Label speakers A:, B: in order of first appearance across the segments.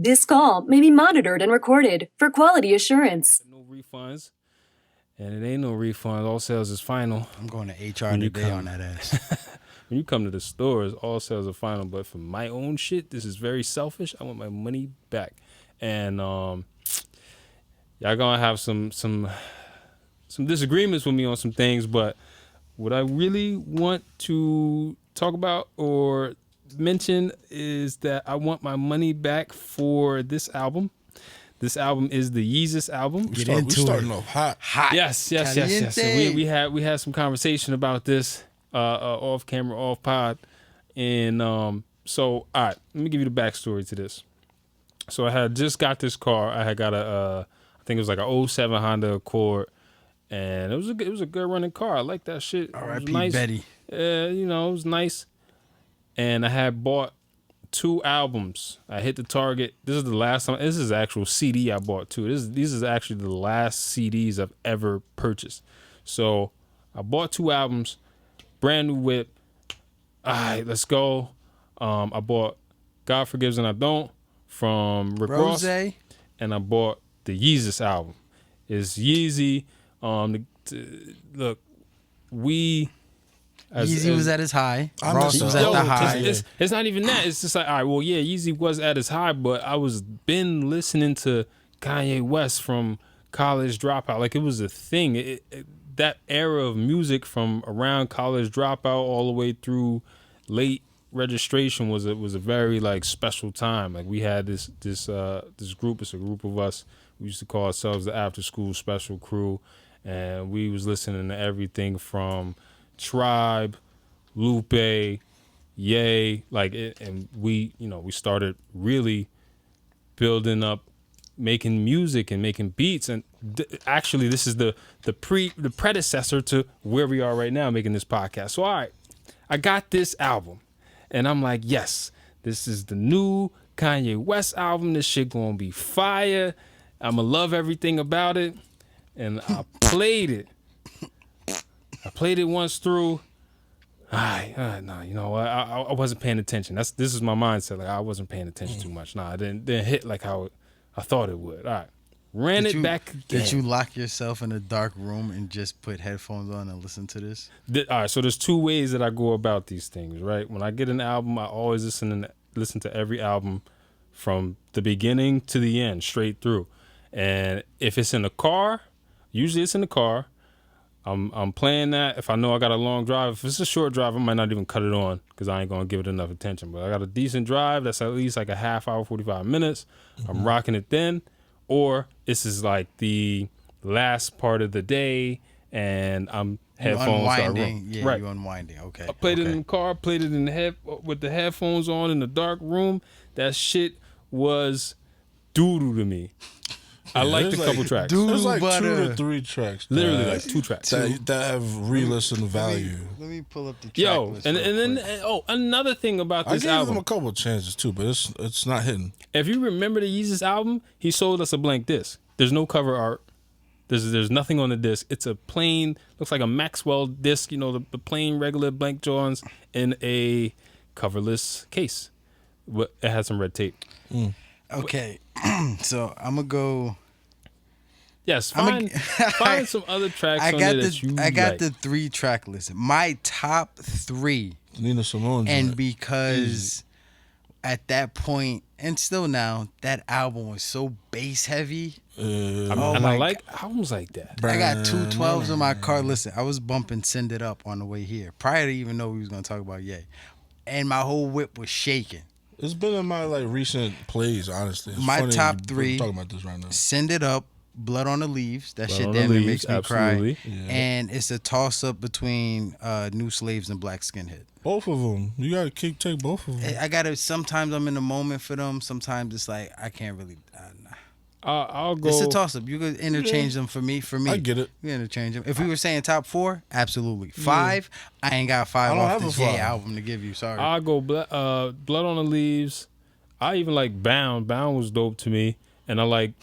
A: This call may be monitored and recorded for quality assurance.
B: No refunds. And it ain't no refund. All sales is final.
C: I'm going to HR today on that ass.
B: When you come to the stores, all sales are final. But for my own shit, this is very selfish. I want my money back. And y'all gonna have some disagreements with me on some things. But what I really want to talk about or mention is that I want my money back for this album. This album is the Yeezus album.
D: We starting off hot.
B: Yes. We had some conversation about this off camera, off pod, and so all right. Let me give you the backstory to this. So I had just got this car. I had got I think it was like a 07 Honda Accord, and it was a good running car. I like that shit.
C: R.I.P.
B: Nice.
C: Betty.
B: It was nice. And I had bought 2 albums. I hit the target. This is the last time. This is the actual CD I bought too. These is actually the last CDs I've ever purchased. So I bought 2 albums, brand new whip. All right, let's go. I bought God Forgives and I Don't from Rick Ross, and I bought the Yeezus album. It's Yeezy. Look,
C: Yeezy was at his high.
D: Ross
C: was at the high.
B: It's not even that. It's just like, all right, well, yeah, Yeezy was at his high, but I was been listening to Kanye West from College Dropout. Like, it was a thing. That era of music from around College Dropout all the way through late registration was a very like special time. Like, we had this group. It's a group of us. We used to call ourselves the After School Special Crew, and we was listening to everything from Tribe, Lupe, Ye, like it, and we started really building up, making music and making beats, and actually this is the predecessor to where we are right now, making this podcast. So all right, I got this album, and I'm like, yes, this is the new Kanye West album. This shit gonna be fire. I'ma love everything about it, and I played it. I played it once through. No, you know what? I wasn't paying attention. This is my mindset. Like, I wasn't paying attention too much. Nah, it didn't hit like how I thought it would. All right, ran it back again.
C: Did you lock yourself in a dark room and just put headphones on and listen to this?
B: All right, so there's 2 ways that I go about these things, right? When I get an album, I always listen to every album from the beginning to the end, straight through. And if it's in the car, usually it's in the car. I'm playing that. If I know I got a long drive, if it's a short drive, I might not even cut it on because I ain't gonna give it enough attention. But I got a decent drive that's at least like a half hour, 45 minutes. Mm-hmm. I'm rocking it then, or this is like the last part of the day, and I'm headphones.
C: Unwinding, yeah,
B: right.
C: You unwinding. Okay.
B: I played it in the car, played it in the with the headphones on in the dark room. That shit was doodoo to me. I liked a couple tracks.
D: There's like 2 to 3 tracks.
B: Literally like 2 tracks.
D: That have re-listen value.
C: Let me pull up the track list.
B: And then another thing about this album.
D: I gave him a couple of chances too, but it's not hitting.
B: If you remember the Yeezus album, he sold us a blank disc. There's no cover art. There's nothing on the disc. It's a plain, looks like a Maxwell disc, the plain regular blank Johns in a coverless case. It has some red tape.
C: Okay, so I'm gonna go.
B: Yes, find some other tracks on there that you
C: I got
B: like.
C: the 3 track list. My top 3.
D: Nina Simone.
C: And because at that point, and still now, that album was so bass heavy.
B: I like albums like that.
C: I got 2 12s in my car. Listen, I was bumping Send It Up on the way here, prior to even know we was gonna talk about Ye. And my whole whip was shaking.
D: It's been in my recent plays, honestly. It's
C: my
D: funny
C: top 3.
D: I'm talking about this right now.
C: Send It Up, Blood on the Leaves. That shit damn near makes me cry. Yeah. And it's a toss up between New Slaves and Black Skinhead.
D: Both of them. You gotta take both of them.
C: I gotta. Sometimes I'm in the moment for them. Sometimes it's like I can't really.
B: I'll go.
C: It's a toss up. You could interchange them for me.
D: I get it.
C: You interchange them. If we were saying top 4, absolutely. 5, I ain't got 5 off the J album to give you. Sorry.
B: I'll go Blood on the Leaves. I even like Bound. Bound was dope to me, and I like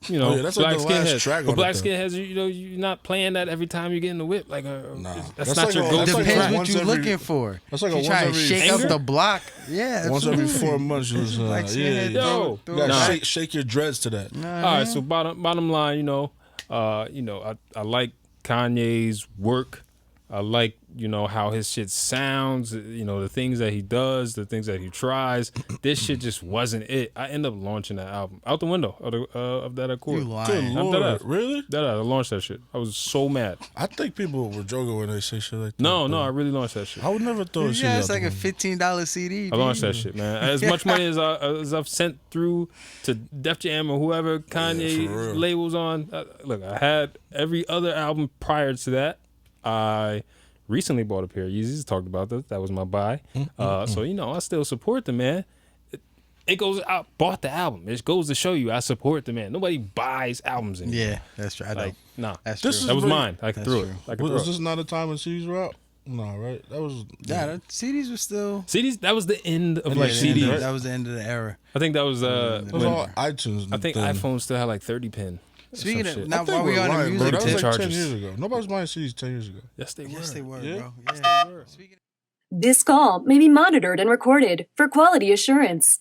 B: you know,
D: Oh, yeah, that's like
B: black
D: the last
B: skinheads.
D: track
B: But
D: on
B: black
D: it, though.
B: skinheads, you know, you're not playing that every time you get in the whip. Like,
D: Nah.
B: that's
D: That's
B: not
D: like
B: your
D: a-
B: go-to
D: that's like
B: track.
C: Depends what
D: once
C: you
D: every-
C: looking for.
D: That's like
C: If
D: a
C: you
D: once
C: try to
D: every
C: shake up
B: Anger?
C: the block. Yeah,
D: Once every
C: absolutely.
D: 4 months, you listen.
C: Black skinhead,
B: Yo.
D: You gotta
B: Nah.
D: shake your dreads to that.
B: All right, so bottom line, you know, I like Kanye's work. I like, you know, how his shit sounds, you know, the things that he does, the things that he tries. This shit just wasn't it. I end up launching that album out the window of that Accord.
C: You
D: Good
C: lying.
B: I'm
D: lord,
B: dead ass.
D: really?
B: I launched that shit. I was so mad.
D: I think people were joking when they say shit like that.
B: No,
D: but
B: I really launched that shit.
D: I would never throw a shit
C: Yeah,
D: out
C: it's like
D: the
C: a
D: window.
C: $15 CD.
B: I launched that shit, man. As much money as I've sent through to Def Jam or whoever Kanye
D: for real.
B: labels on. Look, I had every other album prior to that. I recently bought a pair of Yeezys. Talked about that. That was my buy. So you know, I still support the man. It goes. I bought the album. It goes to show you I support the man. Nobody buys albums anymore.
C: Yeah, that's true. I know.
B: Like, nah,
C: That's
D: This
C: true.
D: is
B: that was
D: really-
B: mine. I
C: That's
B: threw it.
C: true.
B: I could throw
D: Was
B: it.
D: this not a time when CDs were out? No, right? That was.
C: Yeah, the CDs were still.
B: CDs. That was the end of
C: Yeah,
B: like
C: the end
B: CDs.
C: of- That was the end of the era.
B: I think that was
D: It was
B: when
D: all iTunes.
B: I think
D: then.
B: iPhone still had like 30 pin. or
C: Speaking
B: some
C: of
B: shit.
C: now,
D: I think
C: while we
D: we're
C: on the
D: lying, bro.
C: music
D: That was
C: tip,
D: like 10
B: charges.
D: years ago. Nobody's buying CDs 10 years ago.
B: Yes, they were.
C: yes, they were,
D: Yeah?
C: bro.
B: Yes,
C: Yeah.
B: they were.
C: Speaking
A: This call may be monitored and recorded for quality assurance.